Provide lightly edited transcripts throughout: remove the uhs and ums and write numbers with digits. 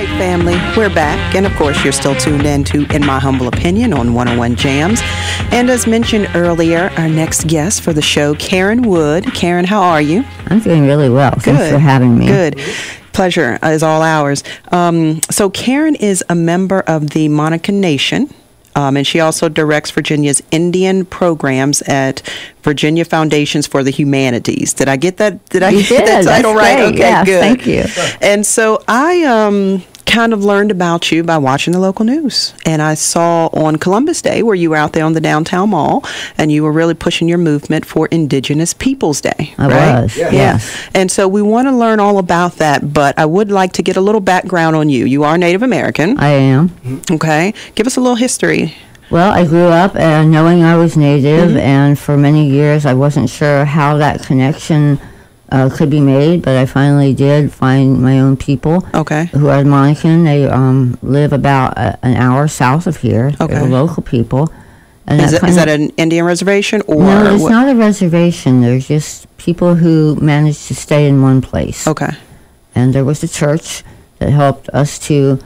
right, family, we're back. And of course, you're still tuned in to In My Humble Opinion on 101 Jams. And as mentioned earlier, our next guest for the show, Karen Wood. Karen, how are you? I'm doing really well. Good. Thanks for having me. Good. Pleasure is all ours. So Karen is a member of the Monocan Nation. And she also directs Virginia's Indian programs at Virginia Foundations for the Humanities. Did I get that? Did I get that title right? Great. Okay, yes, good. Thank you. And so I kind of learned about you by watching the local news. And I saw on Columbus Day where you were out there on the downtown mall and you were really pushing your movement for Indigenous Peoples Day. I right? was, Yeah. yes. And so we want to learn all about that, but I would like to get a little background on you. You are Native American. I am. Okay. Give us a little history. Well, I grew up knowing I was Native, and for many years I wasn't sure how that connection could be made, but I finally did find my own people who are Monocan. They live about an hour south of here. Okay. They're local people. And Is that an Indian reservation? Or no, it's not a reservation. There's just people who managed to stay in one place. Okay. And there was a church that helped us to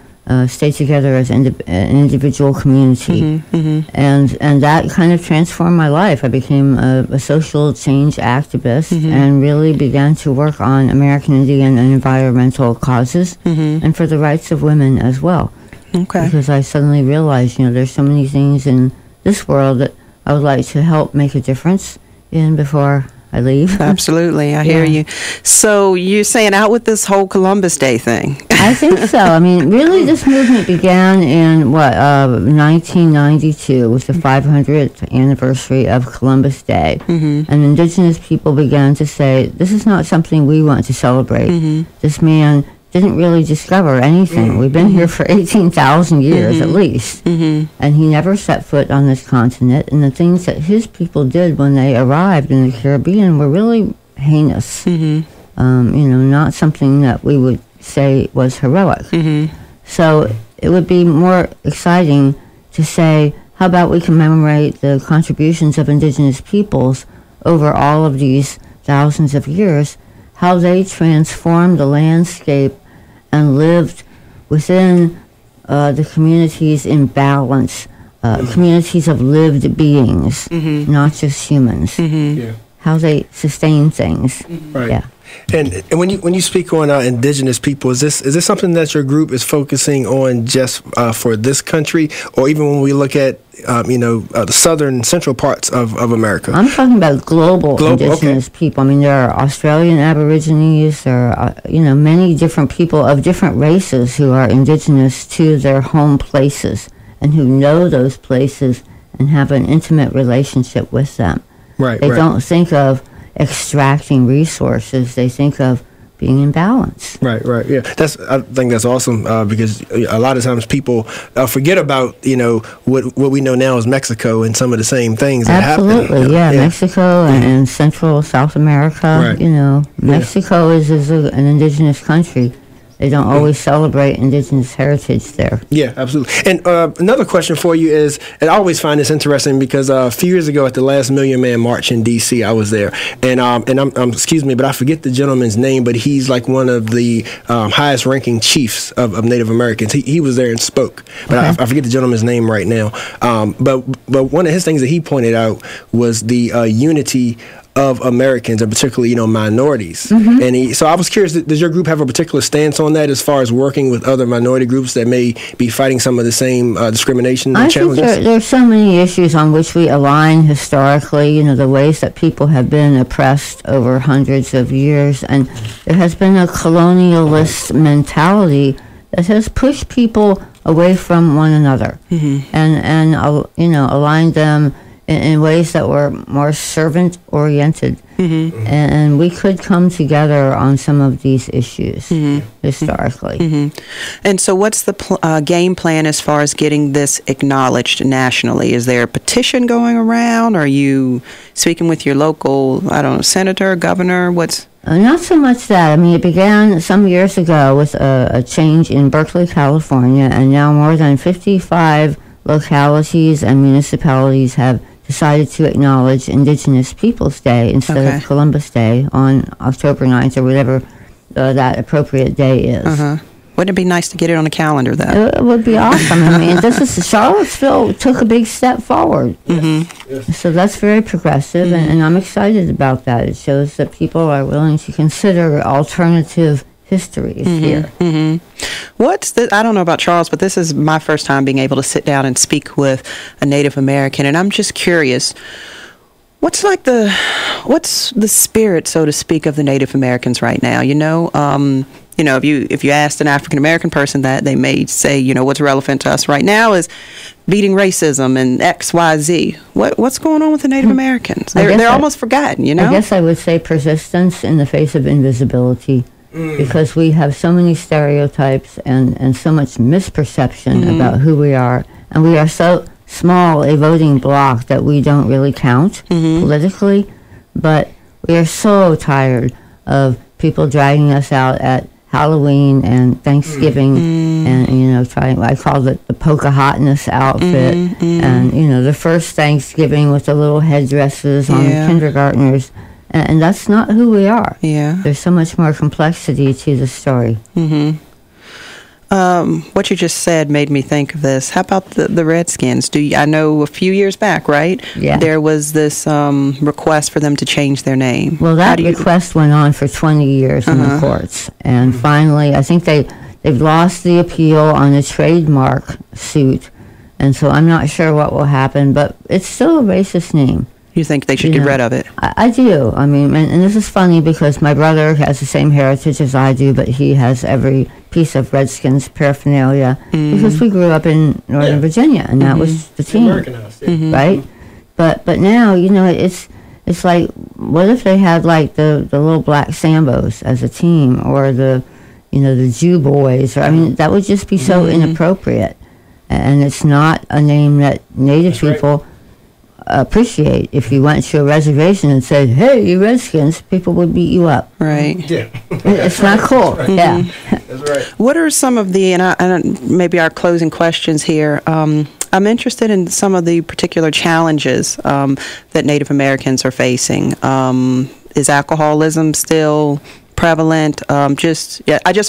stay together as an individual community. And that kind of transformed my life. I became a social change activist and really began to work on American Indian and environmental causes and for the rights of women as well. Okay. Because I suddenly realized, there's so many things in this world that I would like to help make a difference in before I leave. Absolutely. I hear you. So you're saying out with this whole Columbus Day thing? I think so. I mean, really this movement began in, 1992. It was the 500th anniversary of Columbus Day. And Indigenous people began to say, this is not something we want to celebrate. This man didn't really discover anything. We've been here for 18,000 years at least. And he never set foot on this continent. And the things that his people did when they arrived in the Caribbean were really heinous. Not something that we would say was heroic. So it would be more exciting to say, how about we commemorate the contributions of Indigenous peoples over all of these thousands of years, how they transformed the landscape and lived within the communities in balance, communities of lived beings, not just humans. How they sustain things. Right. Yeah. And when you speak on Indigenous people, is this something that your group is focusing on just for this country, or even when we look at the southern central parts of America? I'm talking about global Indigenous people. I mean, there are Australian Aborigines. There are many different people of different races who are indigenous to their home places and who know those places and have an intimate relationship with them. Right. They don't think of extracting resources. They think of being in balance. Right. Yeah. I think that's awesome because a lot of times people forget about what we know now as Mexico and some of the same things that happen. Absolutely. Yeah. Mexico and Central South America. Right. Mexico is an indigenous country. They don't always celebrate indigenous heritage there. Yeah, absolutely. And another question for you is, and I always find this interesting because a few years ago at the last Million Man March in D.C., I was there, and I'm excuse me, but I forget the gentleman's name, but he's like one of the highest ranking chiefs of Native Americans. He was there and spoke, but I forget the gentleman's name right now. But one of his things that he pointed out was the unity of Americans, and particularly, minorities. And so I was curious, does your group have a particular stance on that as far as working with other minority groups that may be fighting some of the same discrimination and challenges? I think there's so many issues on which we align historically, the ways that people have been oppressed over hundreds of years. And there has been a colonialist mentality that has pushed people away from one another and aligned them in ways that were more servant-oriented. And we could come together on some of these issues historically. And so what's the game plan as far as getting this acknowledged nationally? Is there a petition going around? Are you speaking with your local, senator, governor? Not so much that. I mean, it began some years ago with a change in Berkeley, California, and now more than 55 localities and municipalities have decided to acknowledge Indigenous Peoples Day instead of Columbus Day on October 9th or whatever that appropriate day is. Wouldn't it be nice to get it on the calendar, though? It would be awesome. I mean, Charlottesville took a big step forward. So that's very progressive, and I'm excited about that. It shows that people are willing to consider alternative histories here. I don't know about Charles, but this is my first time being able to sit down and speak with a Native American, and I'm just curious, what's the spirit, so to speak, of the Native Americans right now? If you asked an African American person that, they may say, what's relevant to us right now is beating racism and X, Y, Z. What's going on with the Native Americans? They're almost forgotten. I guess I would say persistence in the face of invisibility, because we have so many stereotypes and so much misperception about who we are, and we are so small a voting bloc that we don't really count politically, but we are so tired of people dragging us out at Halloween and Thanksgiving and trying, I call it the Pocahontas outfit, and the first Thanksgiving with the little headdresses on the kindergartners, and that's not who we are. There's so much more complexity to the story. What you just said made me think of this. How about the Redskins? I know a few years back, right? Yeah. There was this request for them to change their name. Well, that request went on for 20 years in the courts, and finally, I think they've lost the appeal on a trademark suit, and so I'm not sure what will happen, but it's still a racist name. You think they should get rid of it? I do. I mean, and this is funny because my brother has the same heritage as I do, but he has every piece of Redskins paraphernalia because we grew up in Northern Virginia, and that was the team, right? But now, it's like, what if they had like the little Black Sambos as a team, or the Jew Boys? Or, I mean, that would just be so inappropriate, and it's not a name that Native people appreciate. If you went to a reservation and said, "Hey, you Redskins," people would beat you up. Right. Yeah. It's not cool. That's right. Yeah. That's right. What are some of the, and maybe our closing questions here, I'm interested in some of the particular challenges that Native Americans are facing. Is alcoholism still prevalent? I just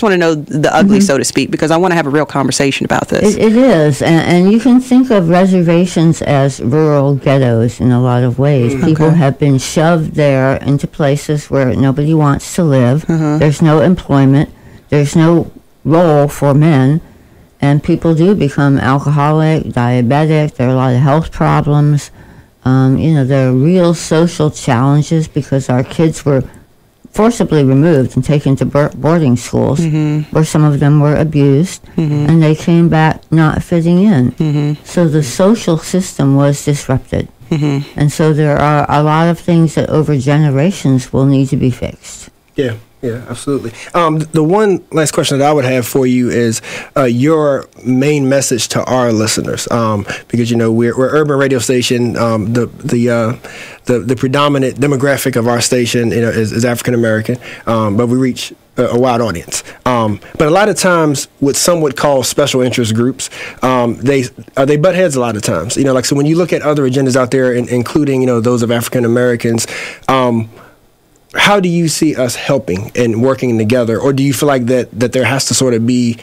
want to know the ugly, so to speak, because I want to have a real conversation about this. It is, and you can think of reservations as rural ghettos in a lot of ways. People have been shoved there into places where nobody wants to live. There's no employment. There's no role for men, and people do become alcoholic, diabetic. There are a lot of health problems. There are real social challenges because our kids were forcibly removed and taken to boarding schools where some of them were abused, and they came back not fitting in. So the social system was disrupted. And so there are a lot of things that over generations will need to be fixed. Yeah, absolutely. The one last question that I would have for you is your main message to our listeners, because we're an urban radio station. The predominant demographic of our station, is African American, but we reach a wide audience. But a lot of times, what some would call special interest groups, they butt heads a lot of times. So when you look at other agendas out there, including those of African Americans. How do you see us helping and working together, or do you feel like that there has to sort of be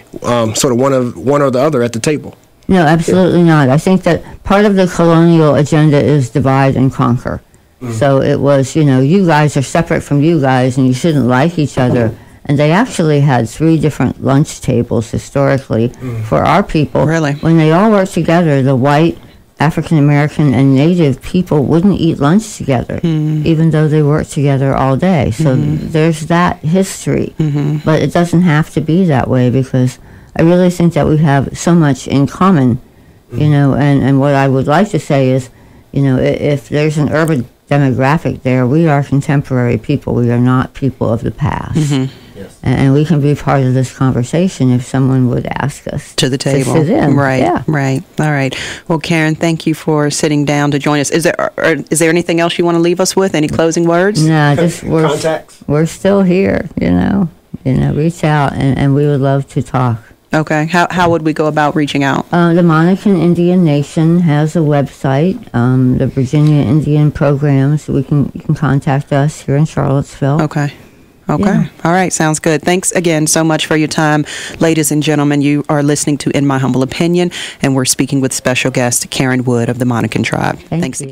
sort of one or the other at the table? No, absolutely not. I think that part of the colonial agenda is divide and conquer. So it was, you guys are separate from you guys, and you shouldn't like each other. And they actually had 3 different lunch tables historically for our people. Really? When they all worked together, the white, African American, and Native people wouldn't eat lunch together, even though they worked together all day. So there's that history. But it doesn't have to be that way, because I really think that we have so much in common, and what I would like to say is, if there's an urban demographic there, we are contemporary people. We are not people of the past. Yes. And we can be part of this conversation if someone would ask us to the table. To sit in. Right. Yeah. Right. All right. Well, Karen, thank you for sitting down to join us. Is there anything else you want to leave us with? Any closing words? No, just we're still here. Reach out, and we would love to talk. Okay. How would we go about reaching out? The Monocan Indian Nation has a website, the Virginia Indian Programs. You can contact us here in Charlottesville. Okay. Okay. Yeah. All right. Sounds good. Thanks again so much for your time. Ladies and gentlemen, you are listening to In My Humble Opinion, and we're speaking with special guest Karen Wood of the Monocan tribe. Thank Thanks you. again.